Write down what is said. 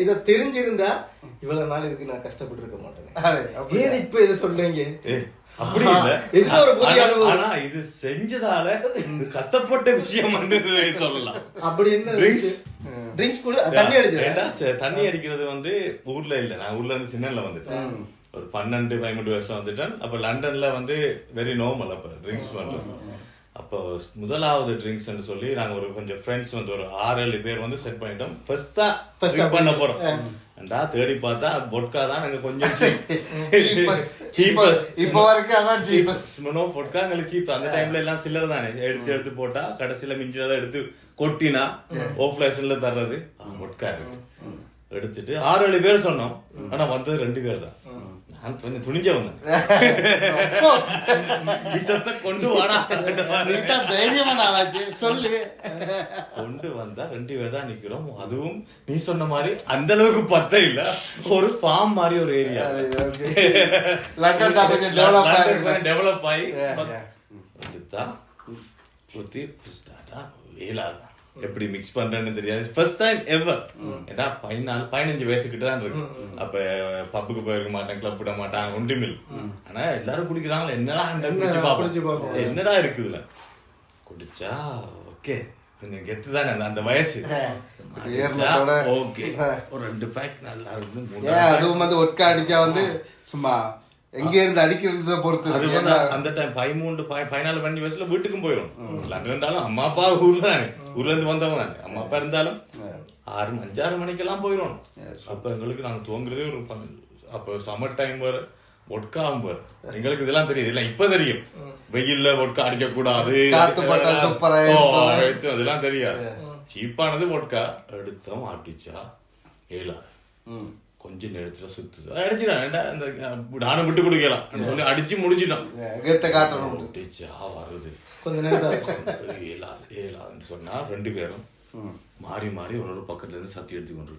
இத தெரிஞ்சிருந்தா இவ்வளவு நாள் இதுக்கு நான் கஷ்டப்பட்டு இருக்க மாட்டேன். ஏன் இப்ப இதை சொல்றீங்க? அப்படி இல்ல, இன்னொரு புதிய அனுபவம். ஆனா இது செஞ்சதால கஷ்டப்பட்ட விஷயம் சொல்லலாம். அப்படி என்ன? ட்ரிங்க்ஸ் கூட தண்ணி அடிச்சு தண்ணி அடிக்கிறது வந்து ஊர்ல இல்ல, நான் ஊர்ல இருந்து சின்னல வந்துட்டேன். ஒரு 12-13 வயசுல வந்துட்டேன். அப்ப லண்டன்ல வந்து வெரி நார்மல் அப்ப ட்ரிங்க்ஸ் பண்றது. அப்போ முதலாவது ட்ரிங்க்ஸ் சொல்லி நாங்க ஒரு கொஞ்சம் ஃப்ரெண்ட்ஸ் வந்து ஒரு 6-7 பேர் வந்து செட் பண்ணிட்டோம். ஃபர்ஸ்ட் பண்ண போறோம். தேடி பார்த்தா பொட்கா தான் நாங்க கொஞ்சம் இப்போ வரைக்கும் அதான் சீப்பஸ்ட். பொட்கா எங்களுக்கு சீப். அந்த டைம்ல எல்லாம் சில்லர் தானே, எடுத்து போட்டா கடைசியில மிஞ்சினதை எடுத்து கொட்டினா ஆஃப் லைசன்ல தர்றது பொட்கா இருக்கு. எடுத்துட்டு 6-7 பேர் சொன்னோம். ஆனா வந்தது 2 பேர் தான். நான் கொஞ்சம் துணிஞ்ச வந்தேன். கொண்டு வாடா, தைரியமான ஆளாச்சு சொல்லு. கொண்டு வந்தா 2 பேர் தான் நிக்கிறோம். அதுவும் நீ சொன்ன மாதிரி அந்த அளவுக்கு பத்த இல்ல, ஒரு ஃபார்ம் மாதிரி ஒரு ஏரியா டெவலப் ஆகி ஊத்தி ஸ்டார்டா வேலாதான் எப்படி மிக்ஸ் பண்றேன்னு தெரியாது. First time ever. ஏன்னா 14-15 வயசுக்கிட்ட தான் இருக்கு. அப்ப பப்புக்கு போயிருக்க மாட்டேன், கிளப் விட மாட்டான், ஒன்றுமில். ஆனா எல்லாரும் குடிக்கிறாங்களா, என்னடா என்னடா இருக்குதுல குடிச்சா ஓகே கொஞ்சம் கெத்து தானே அந்த வயசு. ஓகே ஒரு 2 பேக் நல்லா இருக்கு. அதுவும் வந்து ஒட்கா அடிச்சா வந்து சும்மா எங்க இருந்து அடிக்கிறத பொறுத்து. அந்த டைம் 13-14 வயசுல வீட்டுக்கும் போயிடும். லண்டன் இருந்தாலும் அம்மா அப்பா ஊர்ல இருந்து வந்தவங்க தானே. அம்மா அப்பா இருந்தாலும் 5-6 மணிக்கெல்லாம் போயிடும். அப்ப எங்களுக்கு நாங்க தூங்குறதே ஒரு அப்ப சம்மர் டைம் வர ஒட்காவும் வர எங்களுக்கு இதெல்லாம் தெரியுது. இல்ல இப்ப தெரியும், வெயில்ல ஒட்கா அடிக்க கூடாது, அதெல்லாம் தெரியாது. சீப்பானது ஒட்கா எடுத்தோம், அடிச்சா ஏலாது. கொஞ்ச நேரத்துல சுத்து அடிச்சுட்டான். நானும் விட்டு கொடுக்கலாம் சொல்லி அடிச்சு முடிச்சுட்டான். வருது கொஞ்ச நேரம் ஏலாதுன்னு சொன்னா 2 பேரும் மாறி மாறி ஒரு பக்கத்துல இருந்து சத்தி எடுத்து கொண்டு